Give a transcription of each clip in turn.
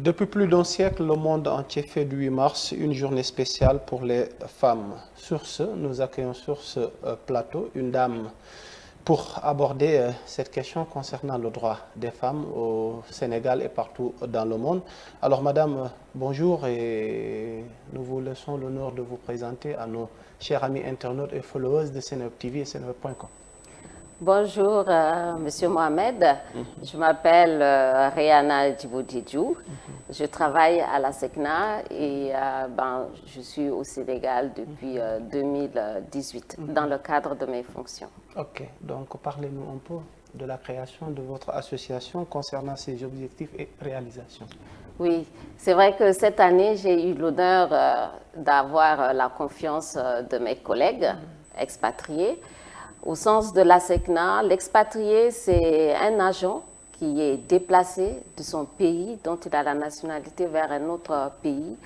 Depuis plus d'un siècle, le monde entier fait du 8 mars une journée spéciale pour les femmes. Sur ce, nous accueillons sur ce plateau une dame pour aborder cette question concernant le droit des femmes au Sénégal et partout dans le monde. Alors, madame, bonjour et nous vous laissons l'honneur de vous présenter à nos chers amis internautes et followers de Seneweb TV et seneweb.com. Bonjour, Monsieur Mohamed. Je m'appelle Rihanna Djiboudidjou. Je travaille à la SECNA et je suis au Sénégal depuis 2018 dans le cadre de mes fonctions. Ok, donc parlez-nous un peu de la création de votre association concernant ses objectifs et réalisations. Oui, c'est vrai que cette année, j'ai eu l'honneur d'avoir la confiance de mes collègues expatriés. Au sens de la SECNA, l'expatrié, c'est un agent qui est déplacé de son pays, dont il a la nationalité, vers un autre pays,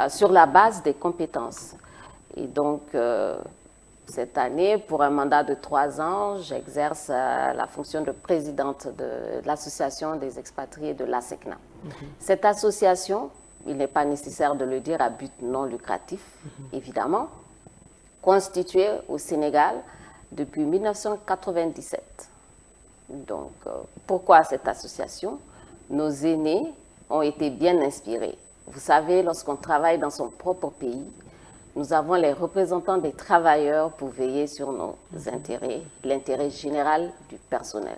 sur la base des compétences. Et donc, cette année, pour un mandat de 3 ans, j'exerce la fonction de présidente de l'association des expatriés de la SECNA. Cette association, il n'est pas nécessaire de le dire, à but non lucratif, évidemment, constituée au Sénégal depuis 1997. Donc, pourquoi cette association? Nos aînés ont été bien inspirés. Vous savez, lorsqu'on travaille dans son propre pays, nous avons les représentants des travailleurs pour veiller sur nos intérêts, l'intérêt général du personnel.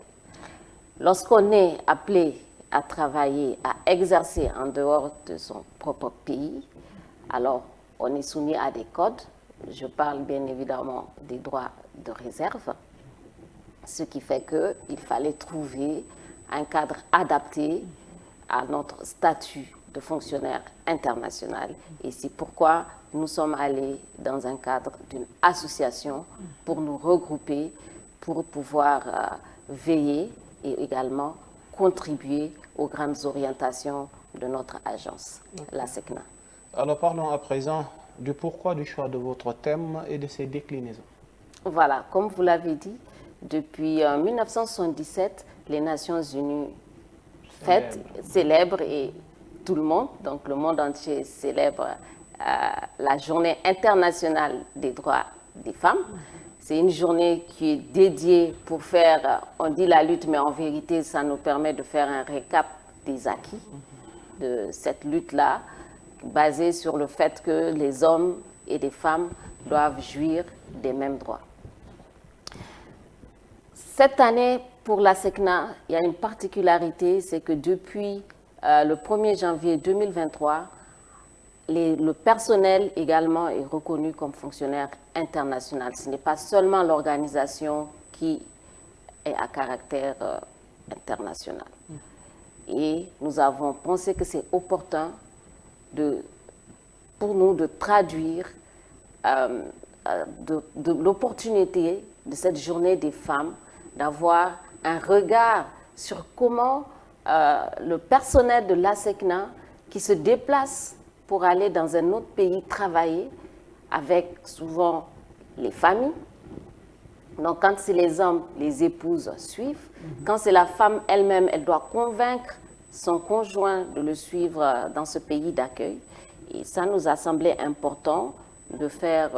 Lorsqu'on est appelé à travailler, à exercer en dehors de son propre pays, alors on est soumis à des codes. Je parle bien évidemment des droits de réserve, ce qui fait qu'il fallait trouver un cadre adapté à notre statut de fonctionnaire international. Et c'est pourquoi nous sommes allés dans un cadre d'une association pour nous regrouper, pour pouvoir veiller et également contribuer aux grandes orientations de notre agence, la SECNA. Alors parlons à présent du pourquoi du choix de votre thème et de ses déclinaisons. Voilà, comme vous l'avez dit, depuis 1977, les Nations Unies célèbrent et tout le monde, donc le monde entier célèbre la journée internationale des droits des femmes. C'est une journée qui est dédiée pour faire, on dit la lutte, mais en vérité, ça nous permet de faire un récap des acquis de cette lutte-là, basée sur le fait que les hommes et les femmes doivent jouir des mêmes droits. Cette année, pour la SECNA, il y a une particularité, c'est que depuis le 1er janvier 2023, le personnel également est reconnu comme fonctionnaire international. Ce n'est pas seulement l'organisation qui est à caractère international. Et nous avons pensé que c'est opportun pour nous de traduire de l'opportunité de cette journée des femmes d'avoir un regard sur comment le personnel de la SECNA qui se déplace pour aller dans un autre pays travailler avec souvent les familles. Donc quand c'est les hommes, les épouses suivent. Quand c'est la femme elle-même, elle doit convaincre son conjoint de le suivre dans ce pays d'accueil. Et ça nous a semblé important de faire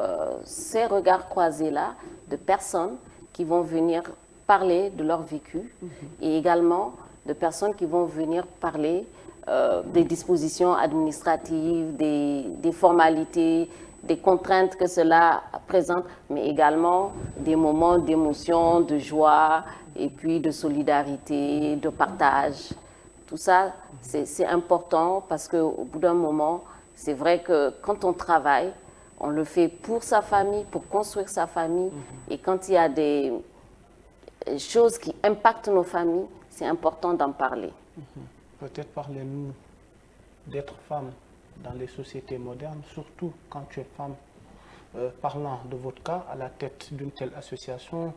ces regards croisés-là de personnes qui vont venir parler de leur vécu et également de personnes qui vont venir parler des dispositions administratives, des formalités, des contraintes que cela présente, mais également des moments d'émotion, de joie et puis de solidarité, de partage. Tout ça, c'est important parce qu'au bout d'un moment, c'est vrai que quand on travaille, on le fait pour sa famille, pour construire sa famille. Et quand il y a des choses qui impactent nos familles, c'est important d'en parler. Peut-être parlez-nous d'être femme dans les sociétés modernes, surtout quand tu es femme. Parlant de votre cas, à la tête d'une telle association,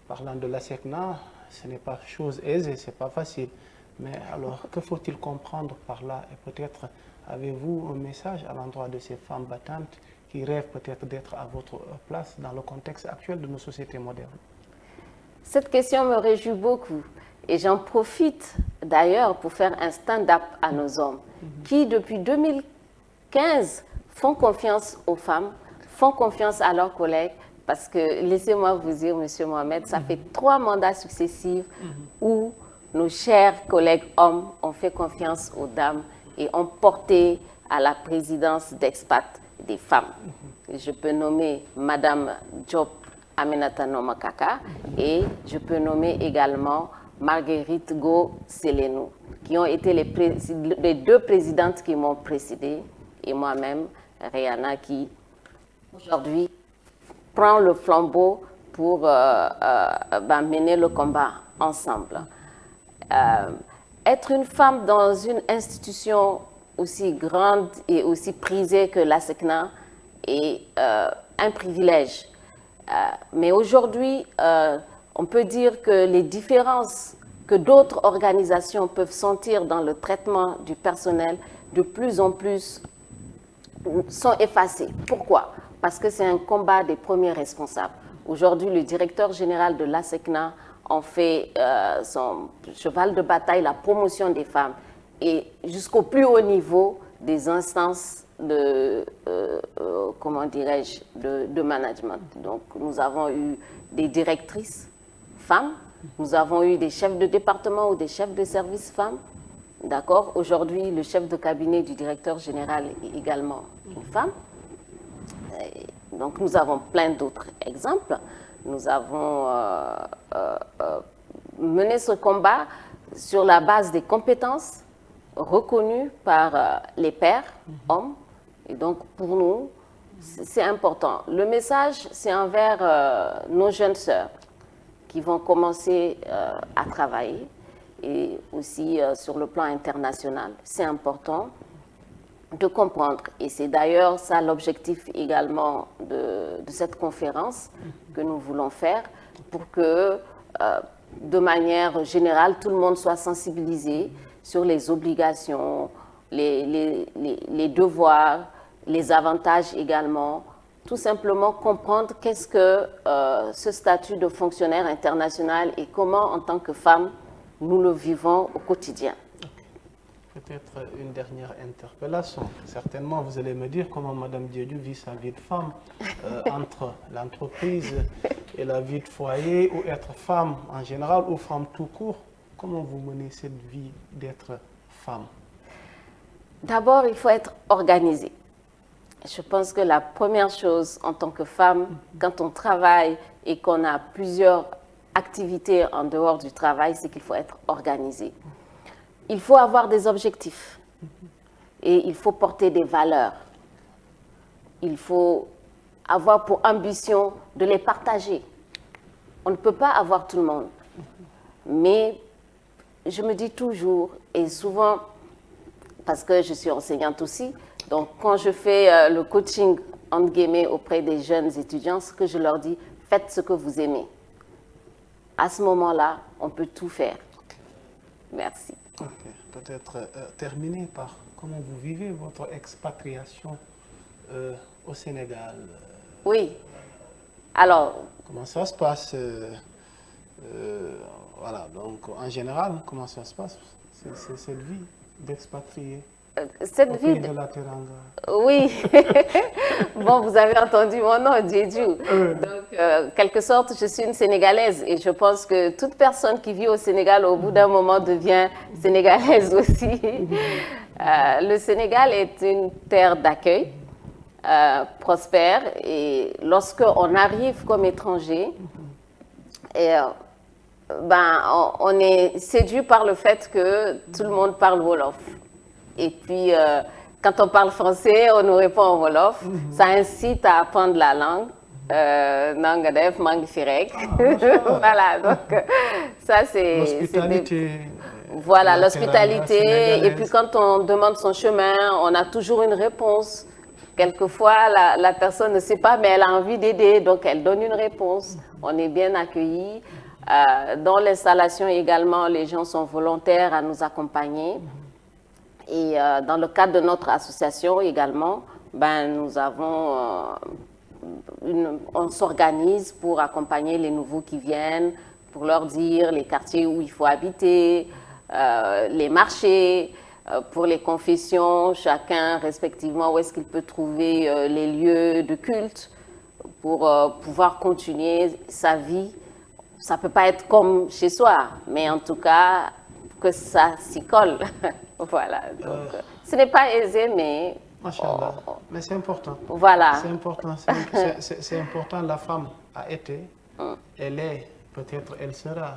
parlant de la SECNA, ce n'est pas chose aisée, ce n'est pas facile. Mais alors, que faut-il comprendre par là? Et peut-être avez-vous un message à l'endroit de ces femmes battantes qui rêvent peut-être d'être à votre place dans le contexte actuel de nos sociétés modernes? Cette question me réjouit beaucoup. Et j'en profite d'ailleurs pour faire un stand-up à nos hommes qui, depuis 2015, font confiance aux femmes, font confiance à leurs collègues, parce que, laissez-moi vous dire, Monsieur Mohamed, ça fait 3 mandats successifs où nos chers collègues hommes ont fait confiance aux dames et ont porté à la présidence d'Expat des femmes. Je peux nommer Madame Diop Aminata Nomakaka et je peux nommer également Marguerite Go Selenou, qui ont été les 2 présidentes qui m'ont précédée, et moi-même, Rihanna, qui aujourd'hui prend le flambeau pour mener le combat ensemble. Être une femme dans une institution aussi grande et aussi prisée que la SECNA est un privilège. Mais aujourd'hui, on peut dire que les différences que d'autres organisations peuvent sentir dans le traitement du personnel, de plus en plus, sont effacées. Pourquoi? Parce que c'est un combat des premiers responsables. Aujourd'hui, le directeur général de l'ASECNA en fait son cheval de bataille, la promotion des femmes, et jusqu'au plus haut niveau des instances de, comment dirais-je, de management. Donc, nous avons eu des directrices femmes, nous avons eu des chefs de département ou des chefs de service femmes. D'accord? Aujourd'hui, le chef de cabinet du directeur général est également une femme. Et donc, nous avons plein d'autres exemples. Nous avons mené ce combat sur la base des compétences reconnues par les pairs, hommes. Et donc, pour nous, c'est important. Le message, c'est envers nos jeunes sœurs qui vont commencer à travailler et aussi sur le plan international. C'est important de comprendre. Et c'est d'ailleurs ça l'objectif également de cette conférence que nous voulons faire pour que, de manière générale, tout le monde soit sensibilisé sur les obligations, les devoirs, les avantages également. Tout simplement comprendre qu'est-ce que ce statut de fonctionnaire international et comment, en tant que femme, nous le vivons au quotidien. Peut-être une dernière interpellation. Certainement, vous allez me dire comment Mme Diédiou vit sa vie de femme entre l'entreprise et la vie de foyer, ou être femme en général, ou femme tout court. Comment vous menez cette vie d'être femme? D'abord, il faut être organisé. Je pense que la première chose en tant que femme, quand on travaille et qu'on a plusieurs activités en dehors du travail, c'est qu'il faut être organisé. Il faut avoir des objectifs et il faut porter des valeurs. Il faut avoir pour ambition de les partager. On ne peut pas avoir tout le monde. Mais je me dis toujours, et souvent, parce que je suis enseignante aussi, donc quand je fais le coaching, entre guillemets, auprès des jeunes étudiants, ce que je leur dis, faites ce que vous aimez. À ce moment-là, on peut tout faire. Merci. Okay. Peut-être terminer par comment vous vivez votre expatriation au Sénégal. Oui. Alors. Comment ça se passe voilà, donc en général, comment ça se passe, cette vie d'expatrié cette au vie pays de la Teranga? Oui. Bon, vous avez entendu mon nom, Diédiou. Donc, quelque sorte, je suis une Sénégalaise et je pense que toute personne qui vit au Sénégal, au bout d'un moment, devient sénégalaise aussi. Le Sénégal est une terre d'accueil, prospère, et lorsqu'on arrive comme étranger, on est séduit par le fait que tout le monde parle Wolof. Et puis, quand on parle français, on nous répond en Wolof. Ça incite à apprendre la langue. Nangadef, Mangfirek. Voilà, donc ça c'est... L'hospitalité. Voilà, l'hospitalité. Et puis quand on demande son chemin, on a toujours une réponse. Quelquefois, la personne ne sait pas, mais elle a envie d'aider, donc elle donne une réponse. On est bien accueillis. Dans l'installation également, les gens sont volontaires à nous accompagner. Et dans le cadre de notre association également, nous avons, on s'organise pour accompagner les nouveaux qui viennent, pour leur dire les quartiers où il faut habiter, les marchés, pour les confessions, chacun respectivement où est-ce qu'il peut trouver les lieux de culte pour pouvoir continuer sa vie. Ça ne peut pas être comme chez soi, mais en tout cas, que ça s'y colle. Voilà. Donc, ce n'est pas aisé, mais... Machallah. Mais c'est important. Voilà. C'est important. C'est important. La femme a été, elle est, peut-être elle sera,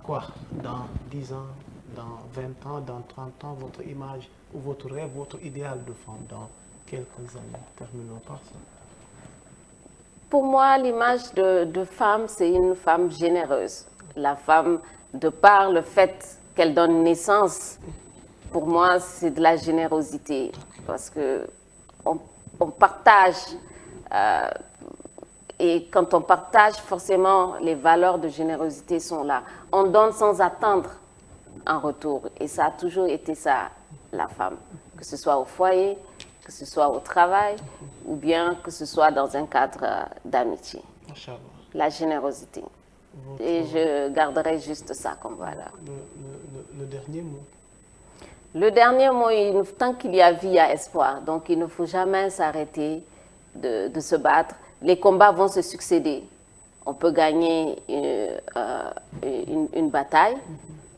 quoi, dans 10 ans, dans 20 ans, dans 30 ans, votre image ou votre rêve, votre idéal de femme dans quelques années. Terminons par ça. Pour moi, l'image de femme, c'est une femme généreuse. La femme, de par le fait qu'elle donne naissance, pour moi, c'est de la générosité. Parce que on partage, et quand on partage, forcément, les valeurs de générosité sont là. On donne sans attendre un retour. Et ça a toujours été ça, la femme. Que ce soit au foyer, que ce soit au travail, ou bien que ce soit dans un cadre d'amitié. La générosité. Et je garderai juste ça comme valeur. Le dernier mot. Le dernier mot, tant qu'il y a vie, il y a espoir. Donc il ne faut jamais s'arrêter de se battre. Les combats vont se succéder. On peut gagner une bataille,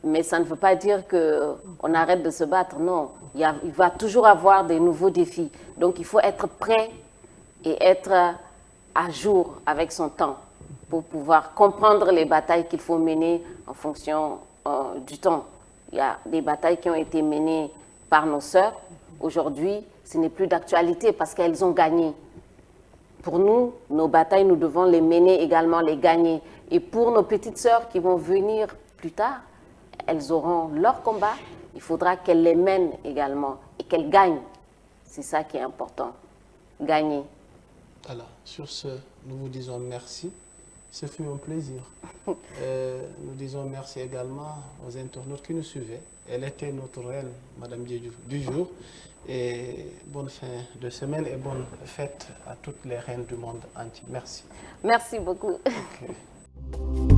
mais ça ne veut pas dire qu'on arrête de se battre. Non, il va toujours avoir des nouveaux défis. Donc il faut être prêt et être à jour avec son temps pour pouvoir comprendre les batailles qu'il faut mener en fonction du temps. Il y a des batailles qui ont été menées par nos sœurs. Aujourd'hui, ce n'est plus d'actualité parce qu'elles ont gagné. Pour nous, nos batailles, nous devons les mener également, les gagner. Et pour nos petites sœurs qui vont venir plus tard, elles auront leur combat. Il faudra qu'elles les mènent également et qu'elles gagnent. C'est ça qui est important. Gagner. Voilà. Sur ce, nous vous disons merci. Ce fut un plaisir. Nous disons merci également aux internautes qui nous suivaient. Elle était notre reine, Madame Diédhiou, du jour. Et bonne fin de semaine et bonne fête à toutes les reines du monde entier. Merci. Merci beaucoup. Okay.